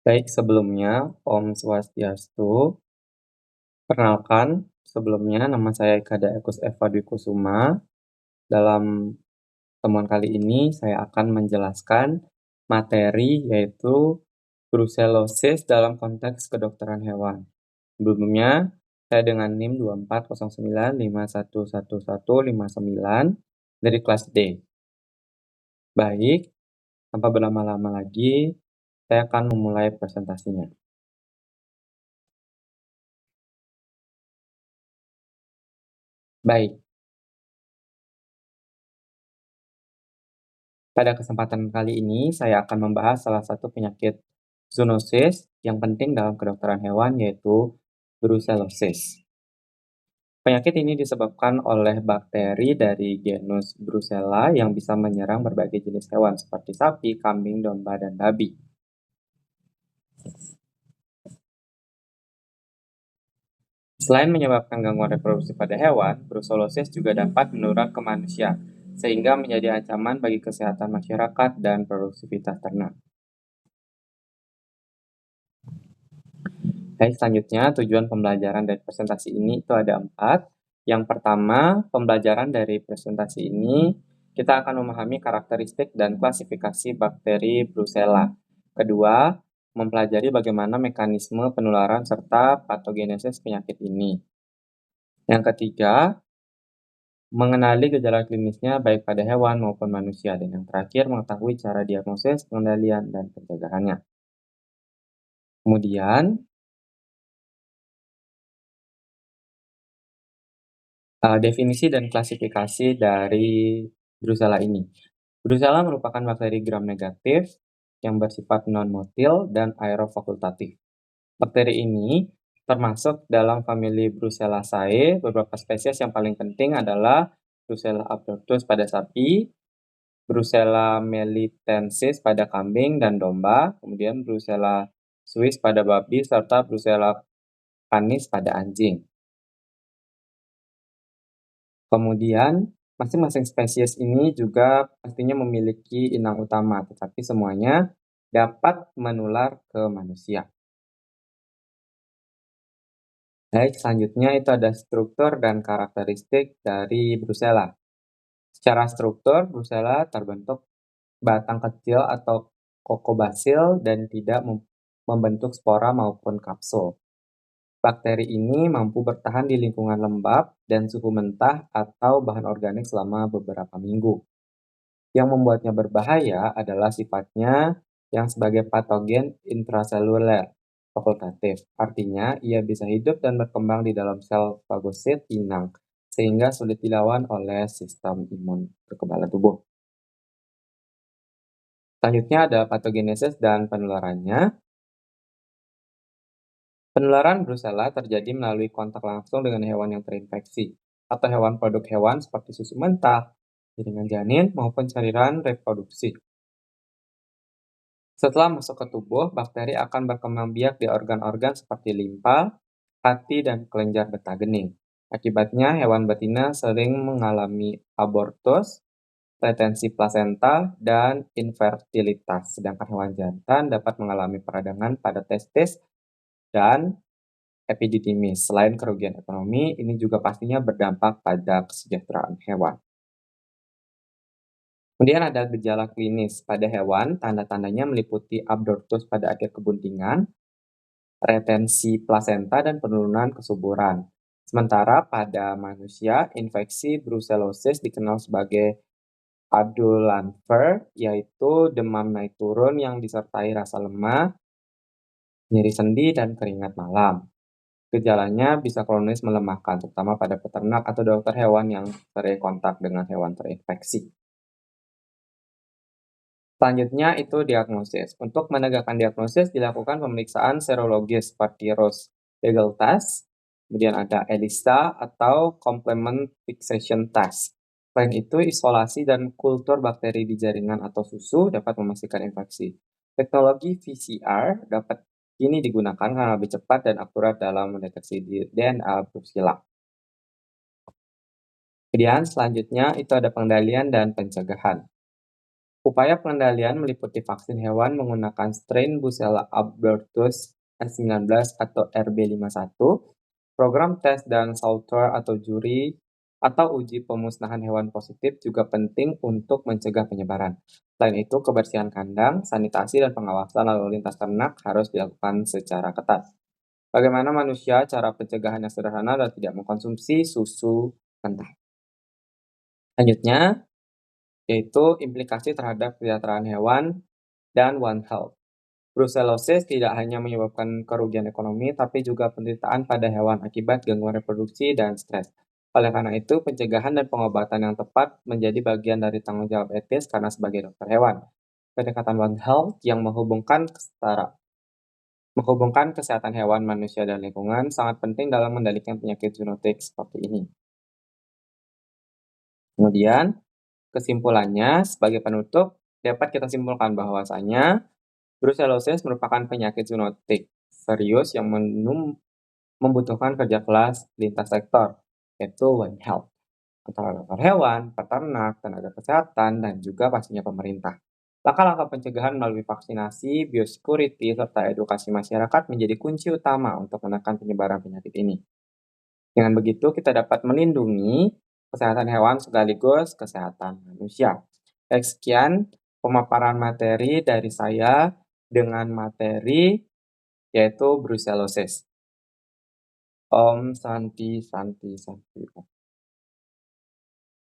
Baik, sebelumnya Om Swastiastu. Perkenalkan, sebelumnya nama saya Eka Daekus Eva Dwi Kusuma. Dalam temuan kali ini saya akan menjelaskan materi yaitu brucellosis dalam konteks kedokteran hewan. Sebelumnya, saya dengan NIM 2409511159 dari kelas D. Baik, tanpa berlama-lama lagi, saya akan memulai presentasinya. Baik, pada kesempatan kali ini saya akan membahas salah satu penyakit zoonosis yang penting dalam kedokteran hewan yaitu brucellosis. Penyakit ini disebabkan oleh bakteri dari genus Brucella yang bisa menyerang berbagai jenis hewan seperti sapi, kambing, domba, dan babi. Selain menyebabkan gangguan reproduksi pada hewan, brucellosis juga dapat menular ke manusia, sehingga menjadi ancaman bagi kesehatan masyarakat dan produktivitas ternak. Baik, selanjutnya tujuan pembelajaran dari presentasi ini itu ada 4. Yang pertama, pembelajaran dari presentasi ini kita akan memahami karakteristik dan klasifikasi bakteri Brucella. Kedua, mempelajari bagaimana mekanisme penularan serta patogenesis penyakit ini. Yang ketiga, mengenali gejala klinisnya baik pada hewan maupun manusia. Dan yang terakhir, mengetahui cara diagnosis, pengendalian, dan pencegahannya. Kemudian, definisi dan klasifikasi dari Brucella ini. Brucella merupakan bakteri gram negatif yang bersifat non-motil dan aerofakultatif. Bakteri ini termasuk dalam famili Brucellaceae. Beberapa spesies yang paling penting adalah Brucella abruptus pada sapi, Brucella melitensis pada kambing dan domba, kemudian Brucella suis pada babi, serta Brucella canis pada anjing. Kemudian, masing-masing spesies ini juga pastinya memiliki inang utama, tetapi semuanya dapat menular ke manusia. Baik, selanjutnya itu ada struktur dan karakteristik dari Brucella. Secara struktur, Brucella terbentuk batang kecil atau kokobasil dan tidak membentuk spora maupun kapsul. Bakteri ini mampu bertahan di lingkungan lembab dan suhu mentah atau bahan organik selama beberapa minggu. Yang membuatnya berbahaya adalah sifatnya yang sebagai patogen intraseluler fakultatif. Artinya, ia bisa hidup dan berkembang di dalam sel fagosit inang, sehingga sulit dilawan oleh sistem imun kekebalan tubuh. Selanjutnya ada patogenesis dan penularannya. Penularan Brucella terjadi melalui kontak langsung dengan hewan yang terinfeksi, atau hewan produk hewan seperti susu mentah, jaringan janin, maupun cairan reproduksi. Setelah masuk ke tubuh, bakteri akan berkembang biak di organ-organ seperti limpa, hati, dan kelenjar getah gening. Akibatnya, hewan betina sering mengalami abortus, retensi plasenta, dan infertilitas. Sedangkan hewan jantan dapat mengalami peradangan pada testis dan epididymis. Selain kerugian ekonomi, ini juga pastinya berdampak pada kesejahteraan hewan. Kemudian ada gejala klinis pada hewan, tanda-tandanya meliputi abortus pada akhir kebuntingan, retensi plasenta, dan penurunan kesuburan. Sementara pada manusia, infeksi brucellosis dikenal sebagai adulanver, yaitu demam naik turun yang disertai rasa lemah, nyeri sendi, dan keringat malam. Gejalanya bisa kronis melemahkan, terutama pada peternak atau dokter hewan yang sering kontak dengan hewan terinfeksi. Selanjutnya itu diagnosis. Untuk menegakkan diagnosis dilakukan pemeriksaan serologis seperti Roche-Bagel test, kemudian ada ELISA atau complement fixation test. Selain itu, isolasi dan kultur bakteri di jaringan atau susu dapat memastikan infeksi. Teknologi PCR dapat kini digunakan karena lebih cepat dan akurat dalam mendeteksi DNA Brucella. Kemudian selanjutnya itu ada pengendalian dan pencegahan. Upaya pengendalian meliputi vaksin hewan menggunakan strain Brucella abortus S19 atau RB51, program tes dan slaughter atau juri atau uji pemusnahan hewan positif juga penting untuk mencegah penyebaran. Selain itu, kebersihan kandang, sanitasi, dan pengawasan lalu lintas ternak harus dilakukan secara ketat. Bagaimana manusia, cara pencegahan yang sederhana dan tidak mengkonsumsi susu mentah. Selanjutnya, yaitu implikasi terhadap kesejahteraan hewan dan One Health. Brucellosis tidak hanya menyebabkan kerugian ekonomi, tapi juga penderitaan pada hewan akibat gangguan reproduksi dan stres. Oleh karena itu, pencegahan dan pengobatan yang tepat menjadi bagian dari tanggung jawab etis karena sebagai dokter hewan. Pendekatan One Health yang menghubungkan kesehatan hewan, manusia, dan lingkungan sangat penting dalam mengendalikan penyakit zoonotik seperti ini. Kemudian, kesimpulannya, sebagai penutup, dapat kita simpulkan bahwasanya brucellosis merupakan penyakit zoonotik serius yang membutuhkan kerja keras lintas sektor, yaitu One Health, antara dokter hewan, peternak, tenaga kesehatan, dan juga pastinya pemerintah. Langkah-langkah pencegahan melalui vaksinasi, biosecurity, serta edukasi masyarakat menjadi kunci utama untuk menekan penyebaran penyakit ini. Dengan begitu, kita dapat melindungi kesehatan hewan sekaligus kesehatan manusia. Sekian pemaparan materi dari saya dengan materi yaitu brucellosis. Om Santi Santi Santi.